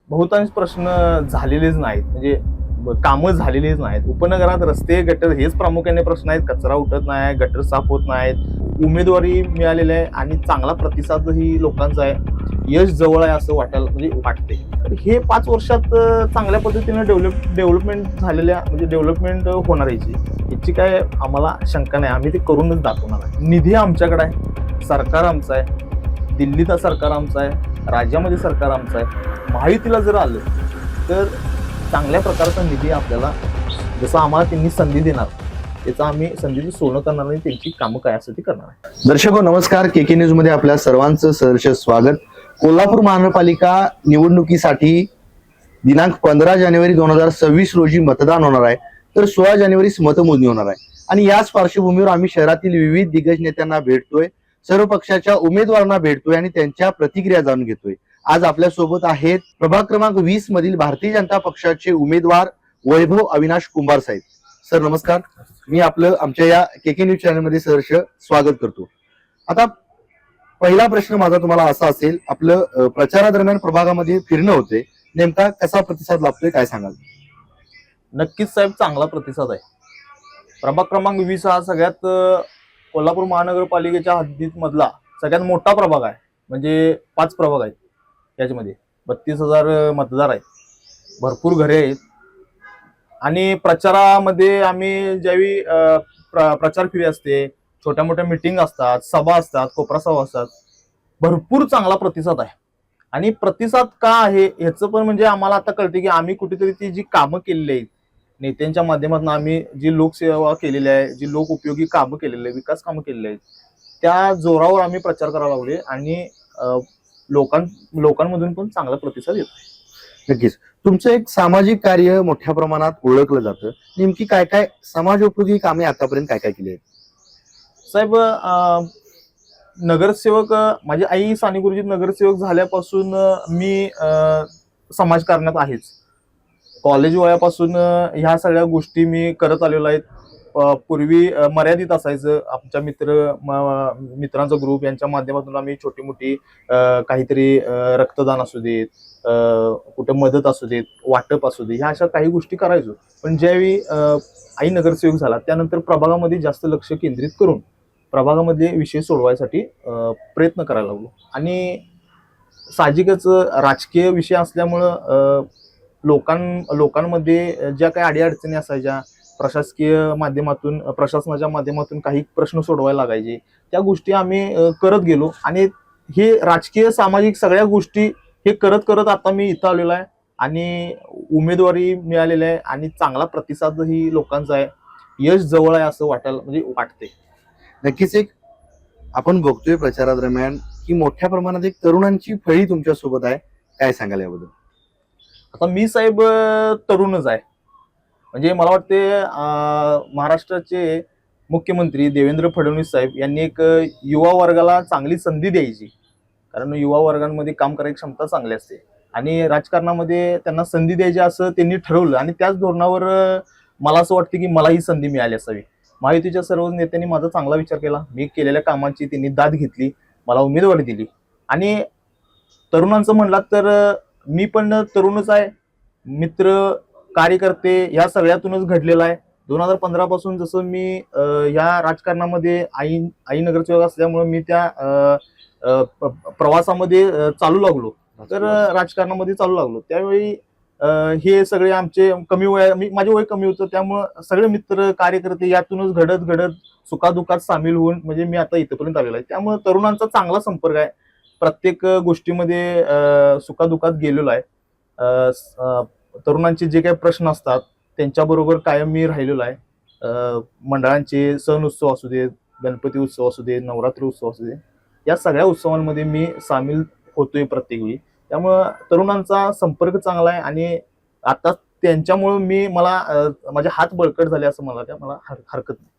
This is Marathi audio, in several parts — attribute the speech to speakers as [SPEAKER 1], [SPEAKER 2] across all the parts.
[SPEAKER 1] बहुतांश प्रश्न झालेलेच नाहीत, म्हणजे कामं झालेलीच नाहीत. उपनगरात रस्ते, गटर हेच प्रामुख्याने प्रश्न आहेत. कचरा उठत नाही, गटर साफ होत नाहीत. उमेदवारी मिळालेली आहे आणि चांगला प्रतिसादही लोकांचा आहे. यश जवळ आहे असं म्हणजे वाटते. तर हे 5 वर्षात चांगल्या पद्धतीने डेव्हलपमेंट झालेल्या म्हणजे डेव्हलपमेंट होणार याची काय आम्हाला शंका नाही. आम्ही ते करूनच दाखवणार आहे. निधी आमच्याकडे आहे, सरकार आमचं आहे, दिल्लीचं सरकार आमचं आहे, राज्यामध्ये सरकार आमचं आहे. महायुतीला जर आलं तर चांगल्या प्रकारचा निधी आपल्याला जसं आम्हाला त्यांनी संधी देणार त्याचा आम्ही संधीचं सोनं करणार नाही. त्यांची कामं काय असं ती करणार आहे.
[SPEAKER 2] दर्शको नमस्कार, केके न्यूज मध्ये आपल्या सर्वांचं सहर्ष स्वागत. कोल्हापूर महानगरपालिका निवडणुकीसाठी दिनांक 15 जानेवारी 2026 रोजी मतदान होणार आहे, तर 16 जानेवारीस मतमोजणी होणार आहे. आणि याच पार्श्वभूमीवर आम्ही शहरातील विविध दिग्गज नेत्यांना भेटतोय, सर्व पक्षाच्या उमेदवारांना भेटतोय आणि त्यांच्या प्रतिक्रिया जाणून घेतोय. आज आपल्या सोबत आहेत प्रभाग क्रमांक 20 मधील भारतीय जनता पक्षाचे उमेदवार वैभव अविनाश कुंभार साहेब. सर नमस्कार, मी आपलं आमच्या या केके न्यूज चॅनल मध्ये सहर्ष स्वागत करतो. आता पहिला प्रश्न माझा तुम्हाला असा असेल, आपलं प्रचारादरम्यान प्रभागामध्ये फिरणं होते, नेमका कसा प्रतिसाद लाभतोय काय सांगाल?
[SPEAKER 1] नक्कीच साहेब, चांगला प्रतिसाद आहे. प्रभाग क्रमांक 20 हा सगळ्यात कोल्हापूर महानगरपालिकेच्या हद्दीत मधला सगळ्यात मोठा प्रभाग आहे. म्हणजे 5 प्रभाग आहेत, याच्यामध्ये 32,000 मतदार आहेत, भरपूर घरे आहेत. आणि प्रचारामध्ये आम्ही ज्यावेळी प्रचार फेरी असते, छोट्या मोठ्या मिटिंग असतात, सभा असतात, कोपरा सभा असतात, भरपूर चांगला प्रतिसाद आहे. आणि प्रतिसाद का आहे ह्याचं पण म्हणजे आम्हाला आता कळते की आम्ही कुठेतरी ती जी कामं केलेली आहेत नेत्यांच्या माध्यमातून, आम्ही जी लोकसेवा केलेली आहे, जी लोक उपयोगी कामं केलेली आहे, विकास कामं केलेली आहेत, त्या जोरावर आम्ही प्रचार करायला लागले आणि लोकांमधून पण चांगला प्रतिसाद येतो.
[SPEAKER 2] नक्कीच तुमचं एक सामाजिक कार्य मोठ्या प्रमाणात ओळखलं जातं. नेमकी काय काय समाजोपयोगी कामे आतापर्यंत काय काय केली आहेत?
[SPEAKER 1] साहेब, नगरसेवक माझी आई साने गुरुजी नगरसेवक झाल्यापासून मी समाजकारणात आहेच. कॉलेज वयापासून ह्या सगळ्या गोष्टी मी करत आलेलो आहेत. पूर्वी मर्यादित असायचं. आमच्या मित्रांचा ग्रुप यांच्या माध्यमातून आम्ही छोटी मोठी काहीतरी रक्तदान असू देत, कुठे मदत असू देत, वाटप असू दे, ह्या अशा काही गोष्टी करायचो. पण ज्यावेळी आई नगरसेवक झाला त्यानंतर प्रभागामध्ये जास्त लक्ष केंद्रित करून प्रभागामधले विषय सोडवायसाठी प्रयत्न करायला लागलो. आणि साहजिकच राजकीय विषय असल्यामुळं लोकांमध्ये ज्या काही अडीअडचणी असायच्या, प्रशासनाच्या माध्यमातून काही प्रश्न सोडवायला लागायचे, त्या गोष्टी आम्ही करत गेलो. आणि हे राजकीय सामाजिक सगळ्या गोष्टी हे करत करत आता मी इथं आलेलो आहे आणि उमेदवारी मिळालेली आहे आणि चांगला प्रतिसादही लोकांचा आहे. यश जवळ आहे असं वाटते.
[SPEAKER 2] नक्कीच एक आपण बघतोय प्रचारादरम्यान की मोठ्या प्रमाणात एक तरुणांची फळी तुमच्या सोबत आहे, काय सांगाल याबद्दल?
[SPEAKER 1] आता मी साहेब तरुणच आहे. म्हणजे मला वाटते महाराष्ट्राचे मुख्यमंत्री देवेंद्र फडणवीस साहेब यांनी एक युवा वर्गाला चांगली संधी द्यायची, कारण युवा वर्गांमध्ये काम करायची क्षमता चांगली असते आणि राजकारणामध्ये त्यांना संधी द्यायची असं त्यांनी ठरवलं. आणि त्याच धोरणावर मला असं वाटतं की मला ही संधी मिळाली असावी. महायुतीच्या सर्व नेत्यांनी माझा चांगला विचार केला, मी केलेल्या कामांची त्यांनी दाद घेतली, मला उमेदवारी दिली. आणि तरुणांचं म्हणलात तर मी पण तरुणच आहे. मित्र कार्यकर्ते ह्या सगळ्यातूनच घडलेला आहे. 2015 पासून जसं मी या राजकारणामध्ये आई नगरसेवक असल्यामुळे मी त्या प्रवासामध्ये चालू लागलो, तर राजकारणामध्ये चालू लागलो. त्यावेळी हे सगळे आमचे माझे वय कमी होतं, त्यामुळं सगळे मित्र कार्यकर्ते यातूनच घडत सुखादुखात सामील होऊन म्हणजे मी आता इथपर्यंत आलेलो आहे. त्यामुळे तरुणांचा चांगला संपर्क आहे. प्रत्येक गोष्टीमध्ये सुखादुखात गेलेलो आहे. तरुणांचे जे काही प्रश्न असतात त्यांच्याबरोबर कायम मी राहिलेलो आहे. मंडळांचे सण उत्सव असू देत, गणपती उत्सव असू दे, नवरात्री उत्सव असू दे, या सगळ्या उत्सवांमध्ये मी सामील होतोय प्रत्येक वेळी. त्यामुळं तरुणांचा संपर्क चांगला आहे आणि आता त्यांच्यामुळे माझे हात बळकट झाले असं मला हरकत नाही.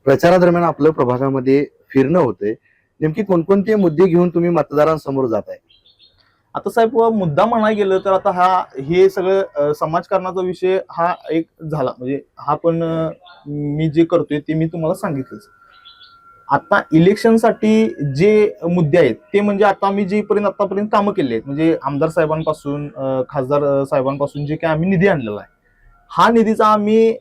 [SPEAKER 2] प्रचारादरम्यान आपलं प्रभागामध्ये फिरणं होते, नेमकी कोणकोणते मुद्दे घेऊन तुम्ही मतदारांसमोर जात आहे?
[SPEAKER 1] आता साहेब, मुद्दा म्हणायला गेलं तर आता हे सगळं समाजकारणाचा विषय हा एक झाला. म्हणजे हा पण मी जे करतोय ते मी तुम्हाला सांगितलंच. आता इलेक्शनसाठी जे मुद्दे आहेत ते म्हणजे आता आम्ही आतापर्यंत कामं केली आहेत, म्हणजे आमदार साहेबांपासून खासदार साहेबांपासून जे काही आम्ही निधी आणलेला आहे, हा निधीचा आम्ही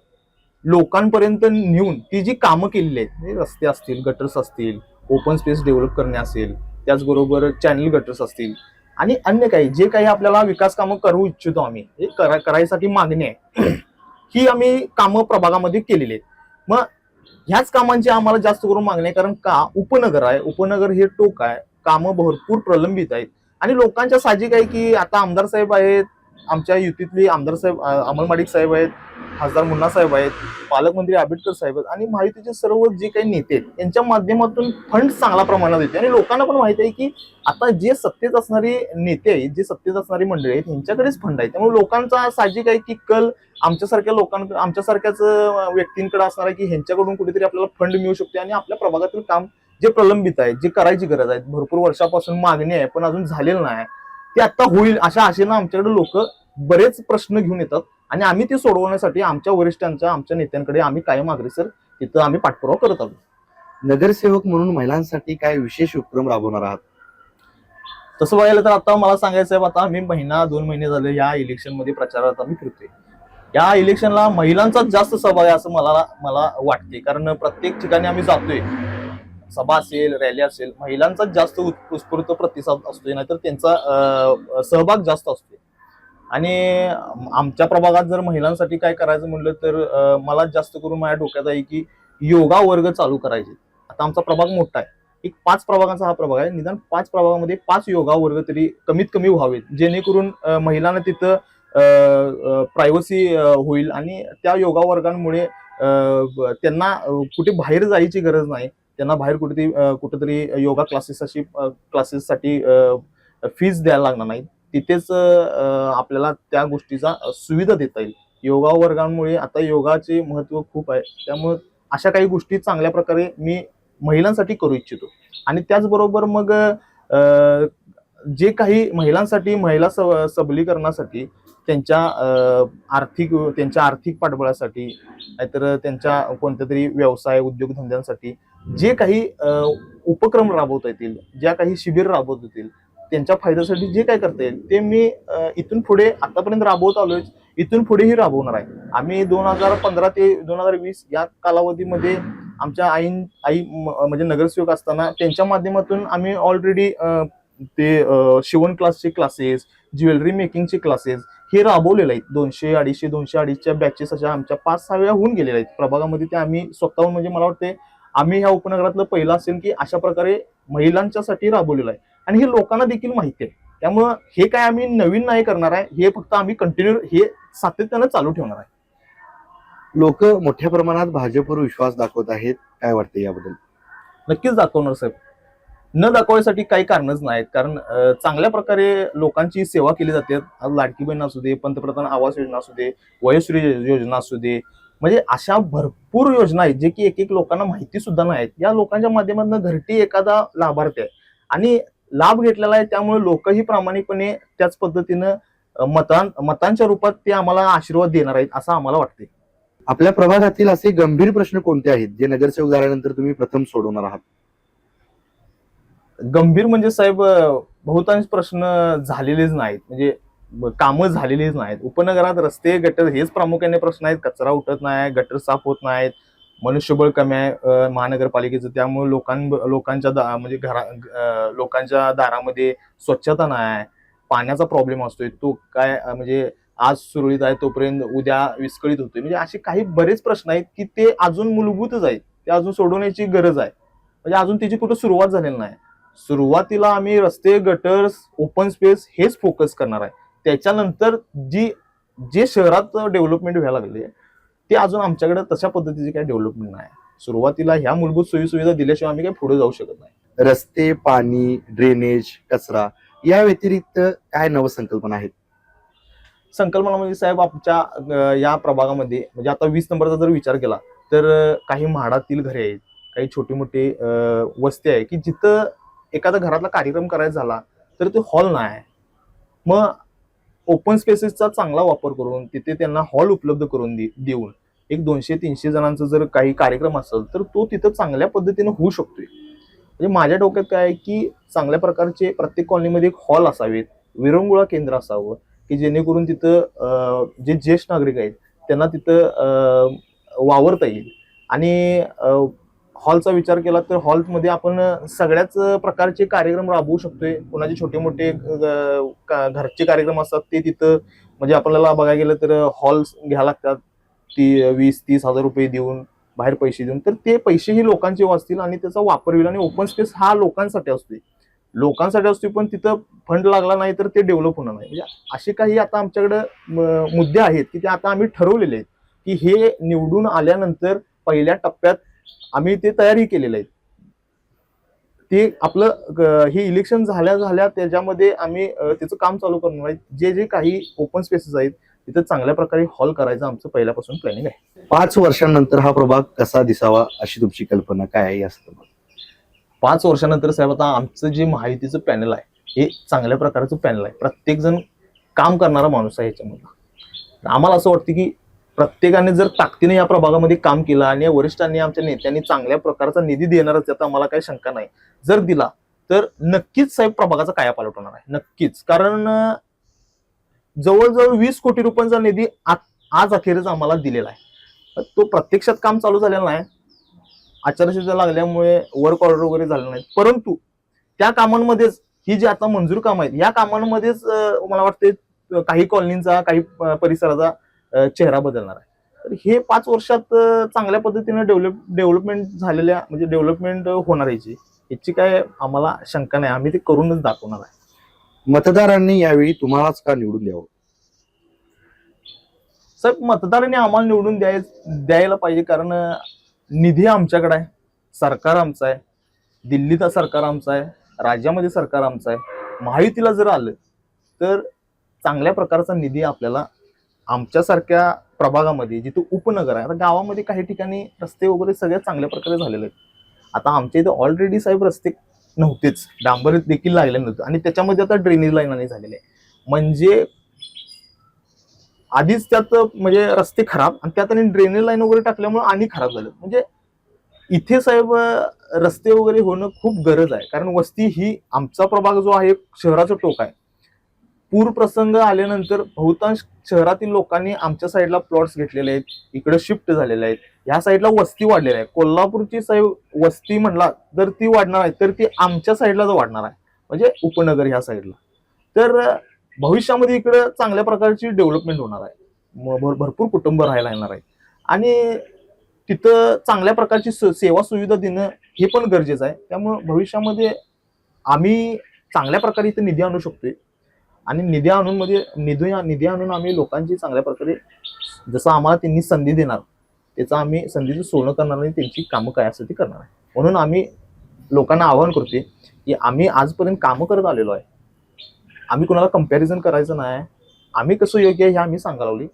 [SPEAKER 1] लोकांपर्यंत नेऊन ती जी कामं केलेली आहेत, म्हणजे रस्ते असतील, गटर्स असतील, ओपन स्पेस डेव्हलप करणे असेल, त्याचबरोबर चॅनल गटर्स असतील आणि अन्य काही जे काही आपल्याला विकास कामं करू इच्छितो आम्ही, हे करायसाठी मागणी आहे ही आम्ही कामं प्रभागामध्ये केलेली आहेत. मग ह्याच कामांची आम्हाला जास्त करून मागणी आहे, कारण का उपनगर आहे, उपनगर हे टोक आहे, कामं भरपूर प्रलंबित आहेत आणि लोकांच्या साहजिक आहे की आता आमदार साहेब आहेत, आमच्या युतीतले आमदार साहेब अमल माडिक साहेब आहेत, खासदार मुन्ना साहेब आहेत, पालकमंत्री आंबेडकर साहेब आहेत आणि महायुतीचे सर्व जे काही नेते आहेत यांच्या माध्यमातून फंड चांगल्या प्रमाणात येते आणि लोकांना पण माहिती आहे की आता जे सत्तेत असणारे नेते आहेत, जे सत्तेत असणारी मंडळी आहेत यांच्याकडेच फंड आहे. त्यामुळे लोकांचा साहजिक आहे की कल आमच्यासारख्या लोकांकडे, आमच्यासारख्याच व्यक्तींकडे असणार आहे की ह्यांच्याकडून कुठेतरी आपल्याला फंड मिळू शकते आणि आपल्या प्रभागातील काम जे प्रलंबित आहे, जे करायची गरज आहे, भरपूर वर्षापासून मागणी आहे पण अजून झालेलं नाही, ते आता होईल अशा आशेनं आमच्याकडे लोक बरेच प्रश्न घेऊन येतात आणि आम्ही ते सोडवण्यासाठी आमच्या वरिष्ठांच्या, आमच्या नेत्यांकडे आम्ही कायम अग्रेसर तिथं आम्ही पाठपुरावा करत आहोत.
[SPEAKER 2] नगरसेवक म्हणून महिलांसाठी काय विशेष उपक्रम राबवणार आहात?
[SPEAKER 1] तसं बघायला तर आता मला सांगायचं आहे, आता आम्ही 1-2 महिने झाले या इलेक्शन मध्ये प्रचारात आम्ही फिरतोय. या इलेक्शनला महिलांचाच जास्त सहभाग आहे असं मला वाटते, कारण प्रत्येक ठिकाणी आम्ही जातोय, सभा असेल, रॅली असेल, महिलांचाच जास्त उत्स्फूर्त प्रतिसाद असतोय, नाहीतर त्यांचा सहभाग जास्त असतोय. आणि आमच्या प्रभागात जर महिलांसाठी काय करायचं म्हणलं तर मला जास्त करून माझ्या डोक्यात आहे की योगा वर्ग चालू करायचे. आता आमचा प्रभाग मोठा आहे, एक 5 प्रभागाचा हा प्रभाग आहे, निदान 5 प्रभागामध्ये 5 योगा वर्ग तरी कमीत कमी व्हावेत, जेणेकरून महिलांना तिथं प्रायव्हसी होईल आणि त्या योगा वर्गांमुळे त्यांना कुठे बाहेर जायची गरज नाही, त्यांना बाहेर कुठेतरी योगा क्लासेससाठी फीज द्यायला लागणार नाही, तिथेच आपल्याला त्या गोष्टीचा सुविधा देता येईल. योगा वर्गांमुळे आता योगाचे महत्व खूप आहे, त्यामुळे अशा काही गोष्टी चांगल्या प्रकारे मी महिलांसाठी करू इच्छितो. आणि त्याचबरोबर मग जे काही महिलांसाठी, महिला सबलीकरणासाठी, त्यांच्या आर्थिक पाठबळासाठी, नाहीतर त्यांच्या कोणत्या तरी व्यवसाय उद्योगधंद्यांसाठी जे काही उपक्रम राबवता येतील, ज्या काही शिबिर राबवता येतील, त्यांच्या फायद्यासाठी जे काय करता येईल ते मी इथून पुढे आतापर्यंत राबवत आलोय, इथून पुढेही राबवणार आहे. आम्ही 2015 ते 2020 या कालावधीमध्ये आमच्या आई म्हणजे नगरसेवक असताना त्यांच्या माध्यमातून आम्ही ऑलरेडी ते शिवण क्लासेस, ज्वेलरी मेकिंगचे क्लासेस हे राबवलेले आहेत. 200-250 बॅचेस अशा आमच्या 5-6 वेळा होऊन गेलेल्या आहेत प्रभागामध्ये. ते आम्ही स्वतःहून, म्हणजे मला वाटते आम्ही ह्या उपनगरातलं पहिलं असेल की अशा प्रकारे महिलांच्यासाठी राबवलेलं आहे आणि हे लोकांना देखील माहिती आहे. त्यामुळं हे काय आम्ही नवीन नाही करणार आहे, हे फक्त आम्ही कंटिन्यू हे सातत्यानं चालू ठेवणार आहे.
[SPEAKER 2] लोक मोठ्या प्रमाणात भाजपवर विश्वास दाखवत आहेत, काय वाटतं याबद्दल?
[SPEAKER 1] नक्कीच दाखवणार साहेब, न दाखवण्यासाठी काही कारणच नाहीत, कारण चांगल्या प्रकारे लोकांची सेवा केली जाते. लाडकी बहीण असू दे, पंतप्रधान आवास योजना असू दे, वयोश्री योजना असू दे, म्हणजे अशा भरपूर योजना आहेत जे की एक लोकांना माहिती सुद्धा नाही आहेत. या लोकांच्या माध्यमातून घरटी एखादा लाभार्थी आहे आणि लाभ घेतलेला आहे, त्यामुळे लोकही प्रामाणिकपणे त्याच पद्धतीनं मतांच्या रूपात ते आम्हाला आशीर्वाद देणार आहेत असं आम्हाला वाटते.
[SPEAKER 2] आपल्या प्रभागातील असे गंभीर प्रश्न कोणते आहेत जे नगरसेवक झाल्यानंतर तुम्ही प्रथम सोडवणार आहात?
[SPEAKER 1] गंभीर म्हणजे साहेब बहुतांश प्रश्न झालेलेच नाहीत, म्हणजे कामं झालेलीच नाहीत. उपनगरात रस्ते, गटर हेच प्रामुख्याने प्रश्न आहेत. कचरा उठत नाही, गटर साफ होत नाहीत, मनुष्यबळ कमी आहे महानगरपालिकेचं, त्यामुळे लोकांच्या दारामध्ये स्वच्छता नाही, पाण्याचा प्रॉब्लेम असतोय, तो काय म्हणजे आज सुरळीत आहे तोपर्यंत उद्या विस्कळीत होतोय. म्हणजे असे काही बरेच प्रश्न आहेत की ते अजून मूलभूतच आहेत, ते अजून सोडवण्याची गरज आहे, म्हणजे अजून त्याची कुठं सुरुवात झालेली नाही. सुरुवातीला आम्ही रस्ते, गटर्स, ओपन स्पेस हेच फोकस करणार आहे. त्याच्यानंतर जे शहरात डेव्हलपमेंट व्हायला लागले ते अजून आमच्याकडे तशा पद्धतीची काही डेव्हलपमेंट नाही. सुरुवातीला ह्या मूलभूत सोयीसुविधा दिल्याशिवाय आम्ही काही पुढे जाऊ शकत नाही.
[SPEAKER 2] रस्ते, पाणी, ड्रेनेज, कचरा या व्यतिरिक्त काय नवसंकल्पना आहेत?
[SPEAKER 1] संकल्पना म्हणजे साहेब आमच्या या प्रभागामध्ये, म्हणजे आता 20 नंबरचा जर विचार केला तर काही म्हाडातील घरे आहेत, काही छोटे मोठे वस्ती आहे की जिथं एखादा घरातला कार्यक्रम करायचा झाला तर ते हॉल नाही. मग ओपन स्पेसेसचा चांगला वापर करून तिथे त्यांना हॉल उपलब्ध करून देऊन एक 200-300 जणांचा जर काही कार्यक्रम असेल तर तो तिथं चांगल्या पद्धतीने होऊ शकतोय. म्हणजे माझ्या डोक्यात काय आहे की चांगल्या प्रकारचे प्रत्येक कॉलनीमध्ये एक हॉल असावेत, विरंगुळा केंद्र असावं की जेणेकरून तिथं जे ज्येष्ठ नागरिक आहेत त्यांना तिथं वावरता येईल. आणि हॉलचा विचार केला तर हॉलमध्ये आपण सगळ्याच प्रकारचे कार्यक्रम राबवू शकतोय. कोणाचे छोटे मोठे घरचे कार्यक्रम असतात ते तिथं, म्हणजे आपल्याला बघायला गेलं तर हॉल घ्यायला लागतात, ती 20-30 हजार रुपये देऊन, बाहेर पैसे देऊन. तर ते पैसेही लोकांचे वाचतील आणि त्याचा वापर होईल. आणि ओपन स्पेस हा लोकांसाठी असतो, पण तिथं फंड लागला नाही तर ते डेव्हलप होणार नाही. म्हणजे असे काही आता आमच्याकडे मुद्दे आहेत की ते आता आम्ही ठरवलेले आहेत की हे निवडून आल्यानंतर पहिल्या टप्प्यात आम्ही ते तयारी केलेले आहेत. ते आपलं हे इलेक्शन झाल्या त्याच्यामध्ये आम्ही त्याचं काम चालू करणार आहे. जे काही ओपन स्पेसेस आहेत तिथं चांगल्या प्रकारे हॉल करायचं आमचं पहिल्यापासून प्लॅनिंग आहे.
[SPEAKER 2] 5 वर्षांनंतर हा प्रभाग कसा दिसावा अशी तुमची कल्पना काय आहे असं?
[SPEAKER 1] 5 वर्षानंतर साहेब आता आमचं जे महायुतीचं पॅनल आहे हे चांगल्या प्रकारचं पॅनल आहे. प्रत्येक जण काम करणारा माणूस आहे ह्याच्यामध्ये. आम्हाला असं वाटतं की प्रत्येकाने जर ताकदीने या प्रभागामध्ये काम केलं आणि वरिष्ठांनी आमच्या नेत्यांनी चांगल्या प्रकारचा निधी देणारच, त्यात आम्हाला काही शंका नाही, जर दिला तर नक्कीच साहेब प्रभागाचा कायापालट होणार आहे. नक्कीच. कारण जवळजवळ 20 कोटी रुपयांचा निधी आज अखेरच आम्हाला दिलेला आहे. तो प्रत्यक्षात काम चालू झालेला नाही, आचारसंहिता लागल्यामुळे वर्क ऑर्डर वगैरे झाले नाहीत, परंतु त्या कामांमध्येच ही जी आता मंजूर कामं आहेत या कामांमध्येच मला वाटते काही कॉलनींचा, काही परिसराचा चेहरा बदलणार आहे. तर हे 5 वर्षात चांगल्या पद्धतीने डेव्हलपमेंट झालेल्या, म्हणजे डेव्हलपमेंट होणार याची काय आम्हाला शंका नाही. आम्ही ते करूनच दाखवणार आहे.
[SPEAKER 2] मतदारांनी यावेळी तुम्हालाच का निवडून द्यावं?
[SPEAKER 1] साहेब, मतदारांनी आम्हाला निवडून द्यायला पाहिजे, कारण निधी आमच्याकडे आहे, सरकार आमचं आहे, दिल्लीत सरकार आमचं आहे, राज्यामध्ये सरकार आमचं आहे. महायुतीला जर आलं तर चांगल्या प्रकारचा निधी आपल्याला आमच्यासारख्या प्रभागामध्ये, जिथे उपनगर आहे, आता गावामध्ये काही ठिकाणी रस्ते वगैरे सगळ्या चांगल्या प्रकारे झालेले आहेत. आता आमच्या इथे ऑलरेडी साहेब रस्ते नव्हतेच, डांबर देखील लागले नव्हते आणि त्याच्यामध्ये आता ड्रेनेज लाईन झालेले आहे. म्हणजे आधीच त्यात म्हणजे रस्ते खराब आणि त्यात आणि ड्रेनेज लाईन वगैरे टाकल्यामुळे आणि खराब झालं. म्हणजे इथे साहेब रस्ते वगैरे होणं खूप गरज आहे, कारण वस्ती ही, आमचा प्रभाग जो आहे शहराचं टोक आहे. पूर प्रसंग आल्यानंतर बहुतांश शहरातील लोकांनी आमच्या साईडला प्लॉट्स घेतलेले आहेत, इकडे शिफ्ट झालेले आहेत. ह्या साईडला वस्ती वाढलेली आहे. कोल्हापूरची साहेब वस्ती म्हणला तर ती वाढणार आहे, तर ती आमच्या साईडला वाढणार आहे, म्हणजे उपनगर ह्या साईडला. तर भविष्यामध्ये इकडे चांगल्या प्रकारची डेव्हलपमेंट होणार आहे, भरपूर कुटुंब राहायला येणार आहेत आणि तिथं चांगल्या प्रकारची सेवा सुविधा देणं हे पण गरजेचं आहे. त्यामुळे भविष्यामध्ये आम्ही चांगल्या प्रकारे इथे निधी आणू शकतोय आणि निधी आणून आम्ही लोकांची चांगल्या प्रकारे, जसं आम्हाला त्यांनी संधी देणार त्याचं आम्ही संधीचं सोनं करणार आणि त्यांची कामं काय असं ती करणार आहे. म्हणून आम्ही लोकांना आवाहन करतोय की आम्ही आजपर्यंत कामं करत आलेलो आहे, आम्ही कुणाला कंपॅरिझन करायचं नाही, आम्ही कसं योग्य आहे हे आम्ही सांगायला लागली.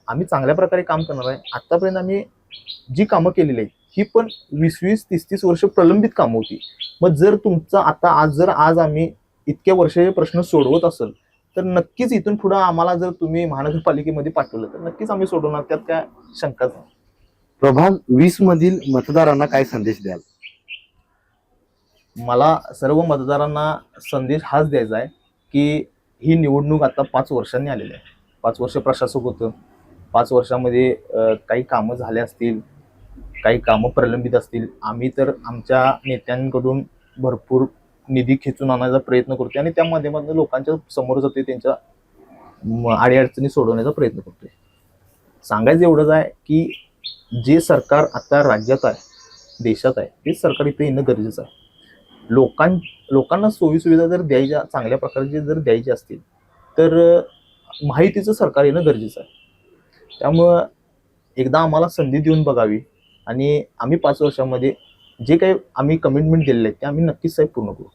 [SPEAKER 1] आम्ही चांगल्या प्रकारे काम करणार आहे. आतापर्यंत आम्ही जी कामं केलेली आहेत ही पण 20-20, 30-30 वर्ष प्रलंबित कामं होती. मग जर तुमचा आता आज आम्ही इतक्या वर्षाचे प्रश्न सोडवत असेल तर नक्कीच इथून पुढे आम्हाला जर तुम्ही महानगरपालिकेमध्ये पाठवलं तर नक्कीच आम्ही सोडवणार, त्यात काय शंकाच नाही.
[SPEAKER 2] प्रभाग 20 मधील मतदारांना काय संदेश द्याल?
[SPEAKER 1] मला सर्व मतदारांना संदेश हाच द्यायचा आहे की ही निवडणूक आता 5 वर्षांनी आलेली आहे. 5 वर्ष प्रशासक होतं, 5 वर्षामध्ये काही कामं झाले असतील, काही कामं प्रलंबित असतील. आम्ही तर आमच्या नेत्यांकडून भरपूर निधी खेचून आणायचा प्रयत्न करतोय आणि त्या माध्यमातून लोकांच्या समोर जाते, त्यांच्या अडीअडचणी सोडवण्याचा प्रयत्न करतोय. सांगायचं एवढंच आहे की जे सरकार आता राज्यात आहे, देशात आहे, तेच सरकार इथे येणं गरजेचं आहे. लोकांना सोयीसुविधा जर द्यायच्या, चांगल्या प्रकारचे जर द्यायचे असतील तर महायुतीचं सरकार येणं गरजेचं आहे. त्यामुळं एकदा आम्हाला संधी देऊन बघावी आणि आम्ही 5 वर्षामध्ये जे काही आम्ही कमिटमेंट दिलेले आहेत ते आम्ही नक्कीच साहेब पूर्ण करू.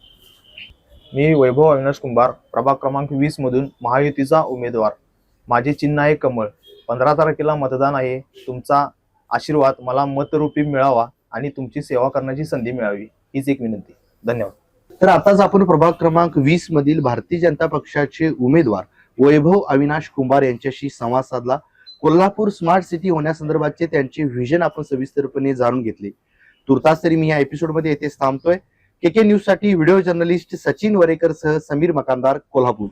[SPEAKER 1] मी वैभव अविनाश कुंभार, प्रभाग क्रमांक 20 मधून महायुतीचा उमेदवार. माझे चिन्ह आहे कमळ. 15 तारखेला मतदान आहे. तुमचा आशीर्वाद मला मतरूपी मिळावा आणि तुमची सेवा करण्याची संधी मिळावी, हीच एक विनंती. धन्यवाद.
[SPEAKER 2] तर आताच आपण प्रभाग क्रमांक 20 मधील भारतीय जनता पक्षाचे उमेदवार वैभव अविनाश कुंभार यांच्याशी संवाद साधला. कोल्हापूर स्मार्ट सिटी होण्यासंदर्भातचे त्यांचे व्हिजन आपण सविस्तरपणे जाणून घेतले. तुर्तास तरी मी या एपिसोडमध्ये येथेच थांबतोय. KK न्यूज साठी व्हिडिओ जर्नलिस्ट सचिन वरेकर सह समीर मकानदार, कोल्हापूर.